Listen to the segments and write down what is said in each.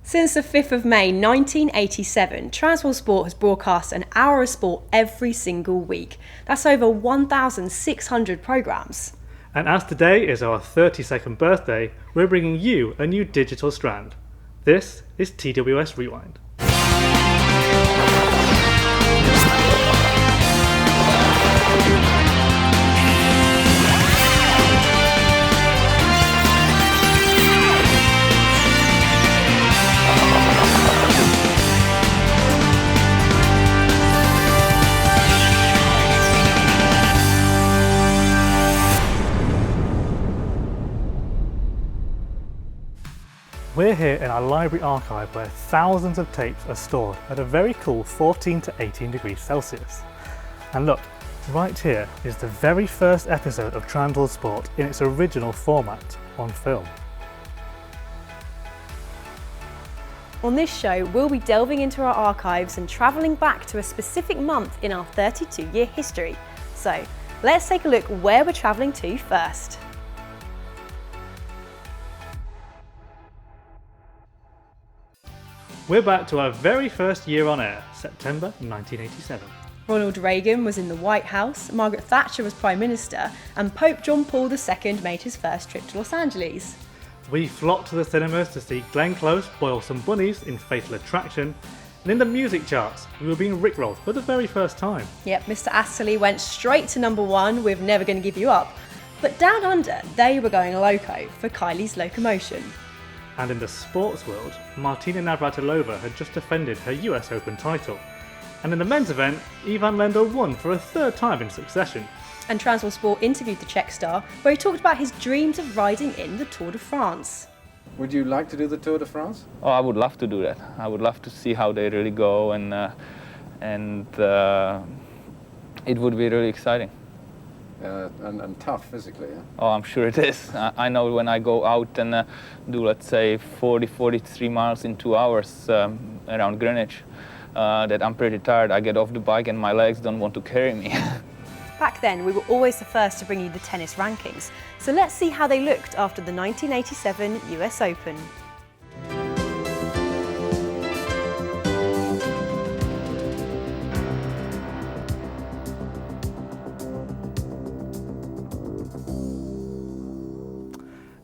Since the 5th of May 1987, Transworld Sport has broadcast an hour of sport every single week. That's over 1,600 programmes. And as today is our 32nd birthday, we're bringing you a new digital strand. This is TWS Rewind. We're here in our library archive where thousands of tapes are stored at a very cool 14 to 18 degrees Celsius. And look, right here is the very first episode of Transworld Sport in its original format on film. On this show, we'll be delving into our archives and travelling back to a specific month in our 32-year history. So, let's take a look where we're travelling to first. We're back to our very first year on air, September 1987. Ronald Reagan was in the White House, Margaret Thatcher was Prime Minister, and Pope John Paul II made his first trip to Los Angeles. We flocked to the cinemas to see Glenn Close boil some bunnies in Fatal Attraction, and in the music charts, we were being rickrolled for the very first time. Yep, Mr. Astley went straight to number 1 with Never Gonna Give You Up. But down under, they were going loco for Kylie's Locomotion. And in the sports world, Martina Navratilova had just defended her US Open title. And in the men's event, Ivan Lendl won for a third time in succession. And Transworld Sport interviewed the Czech star, where he talked about his dreams of riding in the Tour de France. Would you like to do the Tour de France? Oh, I would love to do that. I would love to see how they really go, and it would be really exciting. And tough physically, yeah? Oh, I'm sure it is. I know when I go out and do, let's say, 43 miles in 2 hours around Greenwich, that I'm pretty tired. I get off the bike and my legs don't want to carry me. Back then, we were always the first to bring you the tennis rankings. So let's see how they looked after the 1987 US Open.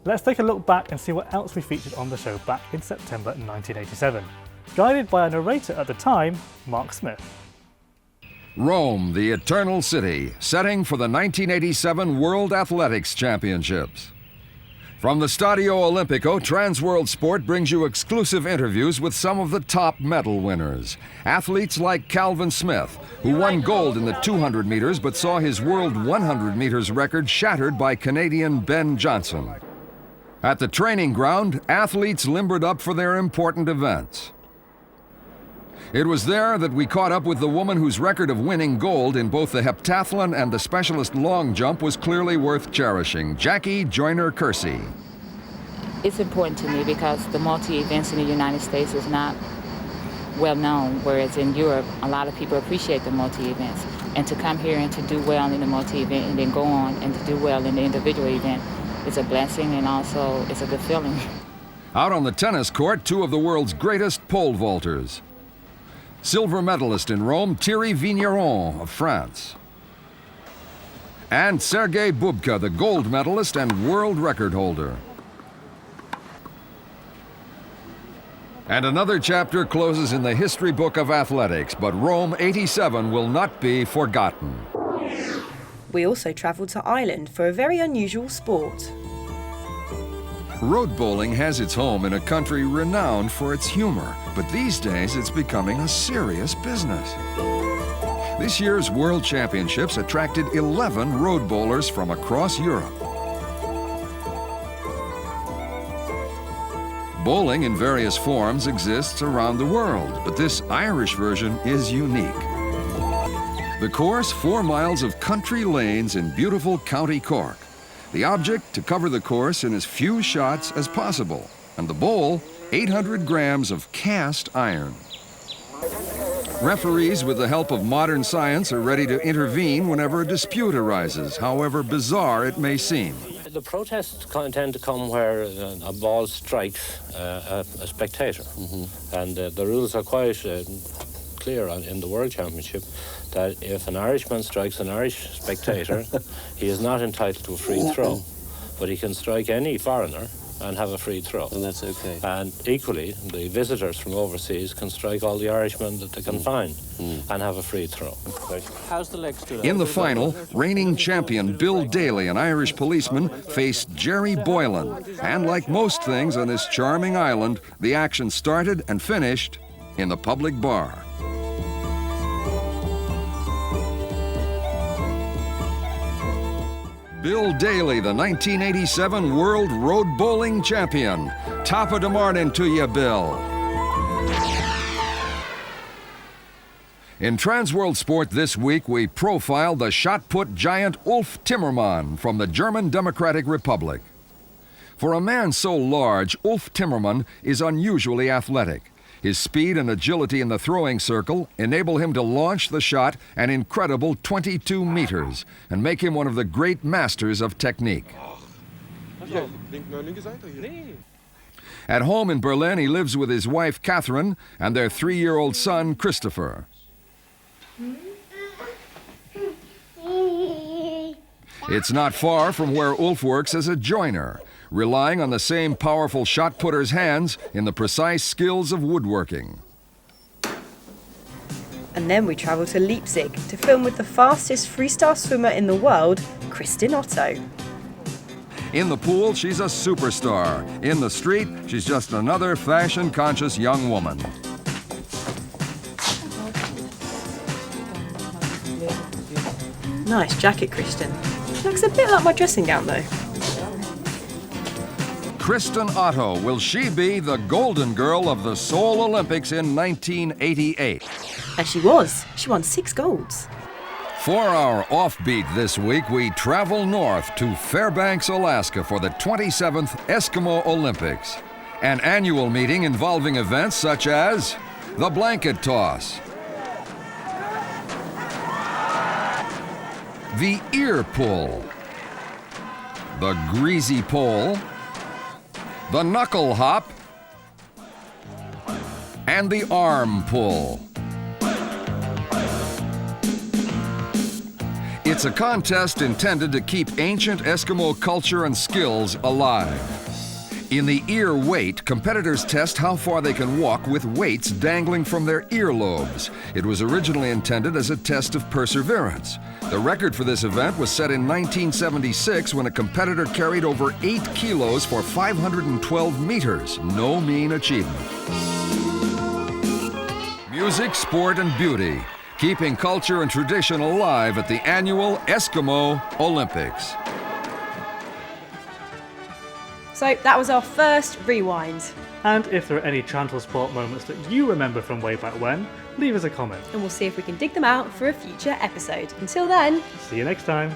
Let's take a look back and see what else we featured on the show back in September 1987. Guided by our narrator at the time, Mark Smith. Rome, the Eternal City, setting for the 1987 World Athletics Championships. From the Stadio Olimpico, Transworld Sport brings you exclusive interviews with some of the top medal winners. Athletes like Calvin Smith, who won gold in the 200 meters but saw his world 100 meters record shattered by Canadian Ben Johnson. At the training ground, athletes limbered up for their important events. It was there that we caught up with the woman whose record of winning gold in both the heptathlon and the specialist long jump was clearly worth cherishing, JACKE JOYNER-KERSEE. It's important to me because the multi-events in the United States is not well known, whereas in Europe, a lot of people appreciate the multi-events. And to come here and to do well in the multi-event and then go on and to do well in the individual event, it's a blessing and also it's a good feeling. Out on the tennis court, two of the world's greatest pole vaulters. Silver medalist in Rome, Thierry Vigneron of France. And Sergei Bubka, the gold medalist and world record holder. And another chapter closes in the history book of athletics, but Rome '87 will not be forgotten. We also travelled to Ireland for a very unusual sport. Road bowling has its home in a country renowned for its humor, but these days it's becoming a serious business. This year's World Championships attracted 11 road bowlers from across Europe. Bowling in various forms exists around the world, but this Irish version is unique. The course, 4 miles of country lanes in beautiful County Cork. The object, to cover the course in as few shots as possible. And the bowl, 800 grams of cast iron. Referees, with the help of modern science, are ready to intervene whenever a dispute arises, however bizarre it may seem. The protests tend to come where a ball strikes a spectator. And the rules are quite clear in the World Championship that if an Irishman strikes an Irish spectator, he is not entitled to a free throw. But he can strike any foreigner and have a free throw. And that's okay. And equally, the visitors from overseas can strike all the Irishmen that they can find and have a free throw. How's the leg stood? In the final, reigning champion Bill Daly, an Irish policeman, faced Jerry Boylan. And like most things on this charming island, the action started and finished in the public bar. Bill Daly, the 1987 World Road Bowling Champion. Top of the morning to you, Bill. In Transworld Sport this week, we profile the shot-put giant Ulf Timmermann from the German Democratic Republic. For a man so large, Ulf Timmermann is unusually athletic. His speed and agility in the throwing circle enable him to launch the shot an incredible 22 meters and make him one of the great masters of technique. At home in Berlin, he lives with his wife Catherine and their 3-year-old son Christopher. It's not far from where Ulf works as a joiner, relying on the same powerful shot putter's hands in the precise skills of woodworking. And then we travel to Leipzig to film with the fastest freestyle swimmer in the world, Kristin Otto. In the pool, she's a superstar. In the street, she's just another fashion-conscious young woman. Nice jacket, Kristin. Looks a bit like my dressing gown though. Kristin Otto, will she be the golden girl of the Seoul Olympics in 1988? And she was. She won 6 golds. For our offbeat this week, we travel north to Fairbanks, Alaska for the 27th Eskimo Olympics. An annual meeting involving events such as the blanket toss, the ear pull, the greasy pole, the knuckle hop, and the arm pull. It's a contest intended to keep ancient Eskimo culture and skills alive. In the ear weight, competitors test how far they can walk with weights dangling from their earlobes. It was originally intended as a test of perseverance. The record for this event was set in 1976 when a competitor carried over 8 kilos for 512 meters. No mean achievement. Music, sport, and beauty. Keeping culture and tradition alive at the annual Eskimo Olympics. So that was our first rewind. And if there are any Transworld Sport moments that you remember from way back when, leave us a comment. And we'll see if we can dig them out for a future episode. Until then, See you next time.